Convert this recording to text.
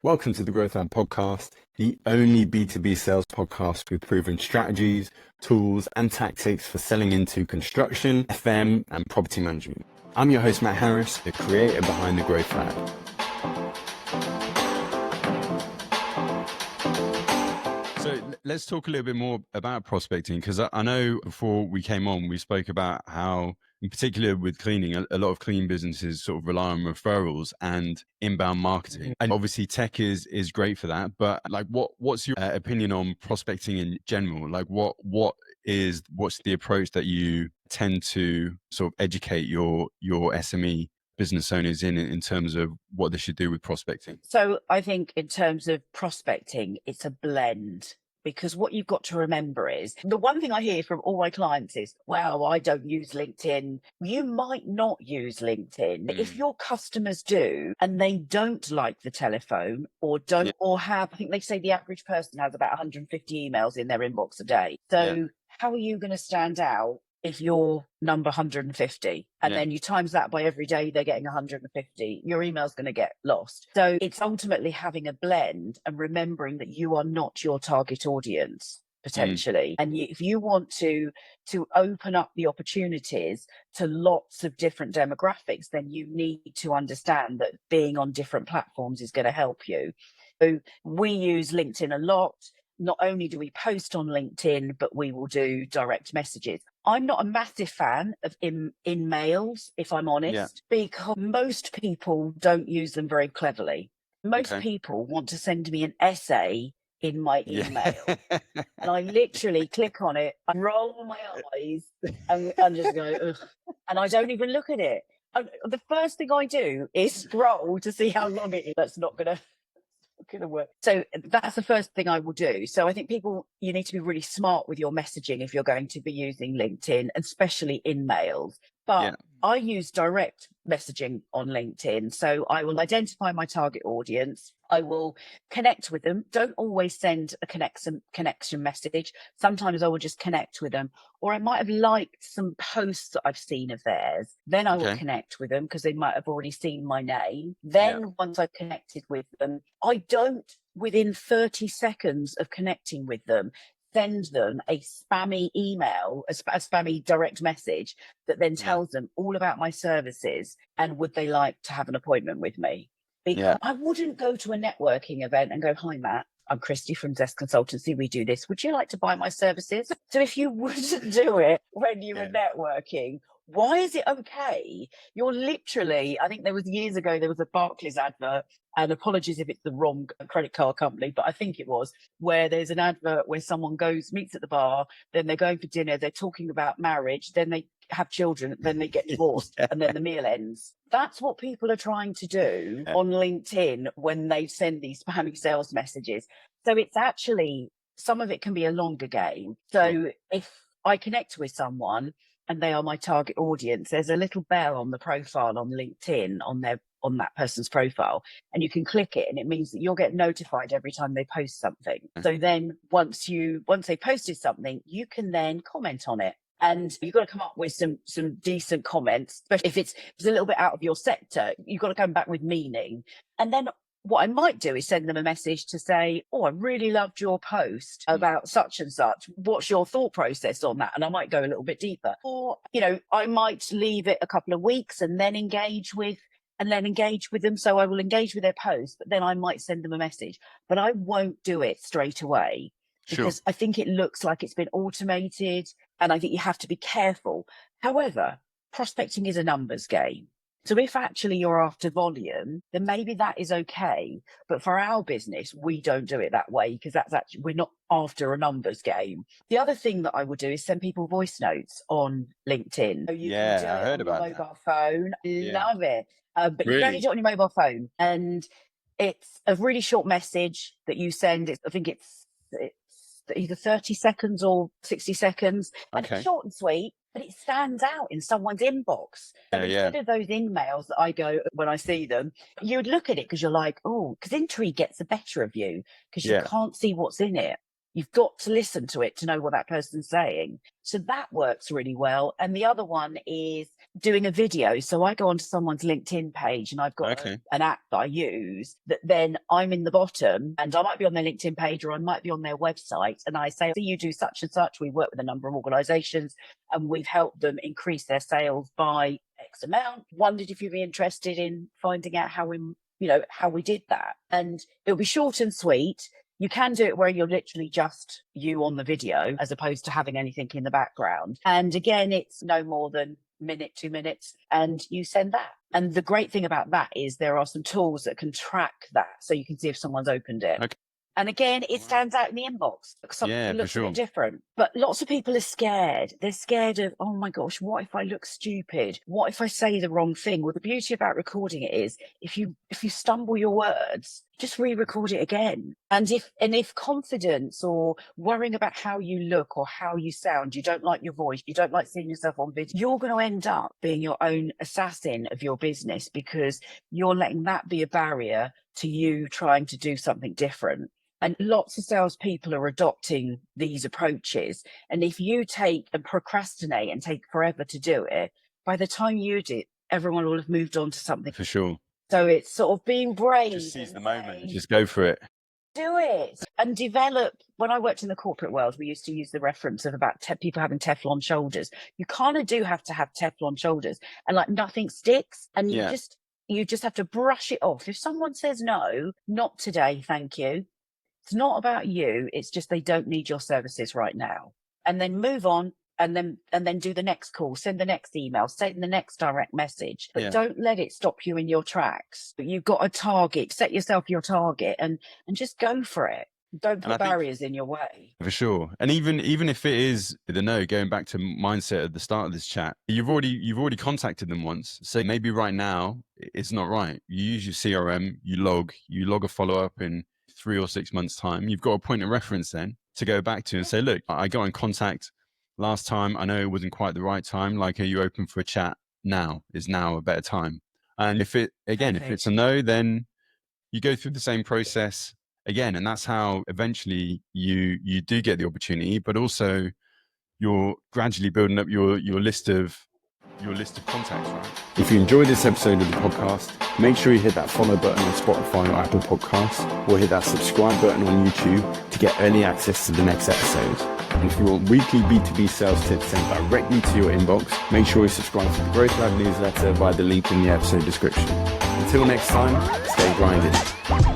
Welcome to the Growth Lab podcast, the only B2B sales podcast with proven strategies, tools, and tactics for selling into construction, FM, and property management. I'm your host, Matt Harris, the creator behind the Growth Lab. So let's talk a little bit more about prospecting, because I know before we came on, we spoke about how, in particular with cleaning, a lot of cleaning businesses sort of rely on referrals and inbound marketing. And obviously tech is great for that. But like, what's your opinion on prospecting in general? Like what's the approach that you tend to sort of educate your SME business owners in terms of what they should do with prospecting? So I think in terms of prospecting, it's a blend, because what you've got to remember is the one thing I hear from all my clients is, well, I don't use LinkedIn. You might not use LinkedIn. If your customers do and they don't like the telephone or don't or have, I think they say the average person has about 150 emails in their inbox a day. So how are you going to stand out if you're number 150 and then you times that by every day they're getting 150, your email's going to get lost. So it's ultimately having a blend and remembering that you are not your target audience potentially. And if you want to open up the opportunities to lots of different demographics, then you need to understand that being on different platforms is going to help you. So we use LinkedIn a lot. Not only do we post on LinkedIn, but we will do direct messages. I'm not a massive fan of in mails, if I'm honest, because most people don't use them very cleverly. Most people want to send me an essay in my email. And I literally click on it, I roll my eyes and just go, ugh. And I don't even look at it. The first thing I do is scroll to see how long it is. That's not going to work. So that's the first thing I will do. So I think you need to be really smart with your messaging if you're going to be using LinkedIn, especially in mails. But I use direct messaging on LinkedIn. So I will identify my target audience. I will connect with them. Don't always send a connection message. Sometimes I will just connect with them. Or I might have liked some posts that I've seen of theirs. Then I will connect with them because they might have already seen my name. Then once I've connected with them, I don't, within 30 seconds of connecting with them, send them a spammy email, a spammy direct message that then tells them all about my services and would they like to have an appointment with me. Because I wouldn't go to a networking event and go, hi, Matt, I'm Kristy from Desk Consultancy. We do this. Would you like to buy my services? So if you wouldn't do it when you were networking, why is it okay? You're literally, I think there was years ago, there was a Barclays advert, and apologies if it's the wrong credit card company, but I think it was, where there's an advert where someone meets at the bar, then they're going for dinner, they're talking about marriage, then they have children, then they get divorced, and then the meal ends. That's what people are trying to do on LinkedIn when they send these spammy sales messages. So it's actually, some of it can be a longer game. So if I connect with someone and they are my target audience, there's a little bell on the profile on LinkedIn on that person's profile, and you can click it, and it means that you'll get notified every time they post something. So then once they posted something, you can then comment on it. And you've got to come up with some decent comments, especially if it's a little bit out of your sector. You've got to come back with meaning. And then what I might do is send them a message to say, oh, I really loved your post about such and such. What's your thought process on that? And I might go a little bit deeper. Or, I might leave it a couple of weeks and then engage with them. So I will engage with their post, but then I might send them a message. But I won't do it straight away because I think it looks like it's been automated, and I think you have to be careful. However, prospecting is a numbers game. So if actually you're after volume, then maybe that is okay. But for our business, we don't do it that way, because we're not after a numbers game. The other thing that I would do is send people voice notes on LinkedIn. So you can do I heard about your mobile phone. Love it. But Really? you can only do it on your mobile phone. And it's a really short message that you send. I think it's either 30 seconds or 60 seconds. And it's short and sweet, but it stands out in someone's inbox. And instead of those emails that I go when I see them, you would look at it because you're like, oh, because intrigue gets the better of you because you can't see what's in it. You've got to listen to it to know what that person's saying. So that works really well. And the other one is doing a video. So I go onto someone's LinkedIn page and I've got an app that I use that then I'm in the bottom and I might be on their LinkedIn page or I might be on their website. And I say, so you do such and such. We work with a number of organizations and we've helped them increase their sales by X amount. Wondered if you'd be interested in finding out how we did that. And it'll be short and sweet. You can do it where you're literally just you on the video as opposed to having anything in the background. And again, it's no more than minute, 2 minutes, and you send that. And the great thing about that is there are some tools that can track that so you can see if someone's opened it. Okay. And again, it stands out in the inbox because something looks a bit different. But lots of people are scared. They're scared of, oh my gosh, what if I look stupid? What if I say the wrong thing? Well, the beauty about recording it is if you stumble your words, just re-record it again. And if confidence or worrying about how you look or how you sound, you don't like your voice, you don't like seeing yourself on video, you're going to end up being your own assassin of your business because you're letting that be a barrier to you trying to do something different. And lots of salespeople are adopting these approaches. And if you take and procrastinate and take forever to do it, by the time you do it, everyone will have moved on to something. For sure. So it's sort of being brave. Just seize the moment. Just go for it. Do it and develop. When I worked in the corporate world, we used to use the reference of about people having Teflon shoulders. You kind of do have to have Teflon shoulders and like nothing sticks. And you just have to brush it off. If someone says no, not today, thank you. It's not about you. It's just they don't need your services right now. And then move on and then do the next call, send the next email, send the next direct message. But don't let it stop you in your tracks. You've got a target, set yourself your target and just go for it. Don't put barriers in your way. For sure. And even if it is the no, going back to mindset at the start of this chat, you've already contacted them once. So maybe right now it's not right. You use your CRM, you log a follow-up in 3 or 6 months' time. You've got a point of reference then to go back to and say, look, I got in contact last time. I know it wasn't quite the right time. Like, are you open for a chat now? Is now a better time? And if it's a no, then you go through the same process again. And that's how eventually you do get the opportunity, but also you're gradually building up your list of contacts, right? If you enjoyed this episode of the podcast, make sure you hit that follow button on Spotify or Apple Podcasts, or hit that subscribe button on YouTube to get early access to the next episode. And if you want weekly B2B sales tips sent directly to your inbox, make sure you subscribe to the Growth Lab newsletter via the link in the episode description. Until next time, stay grinding.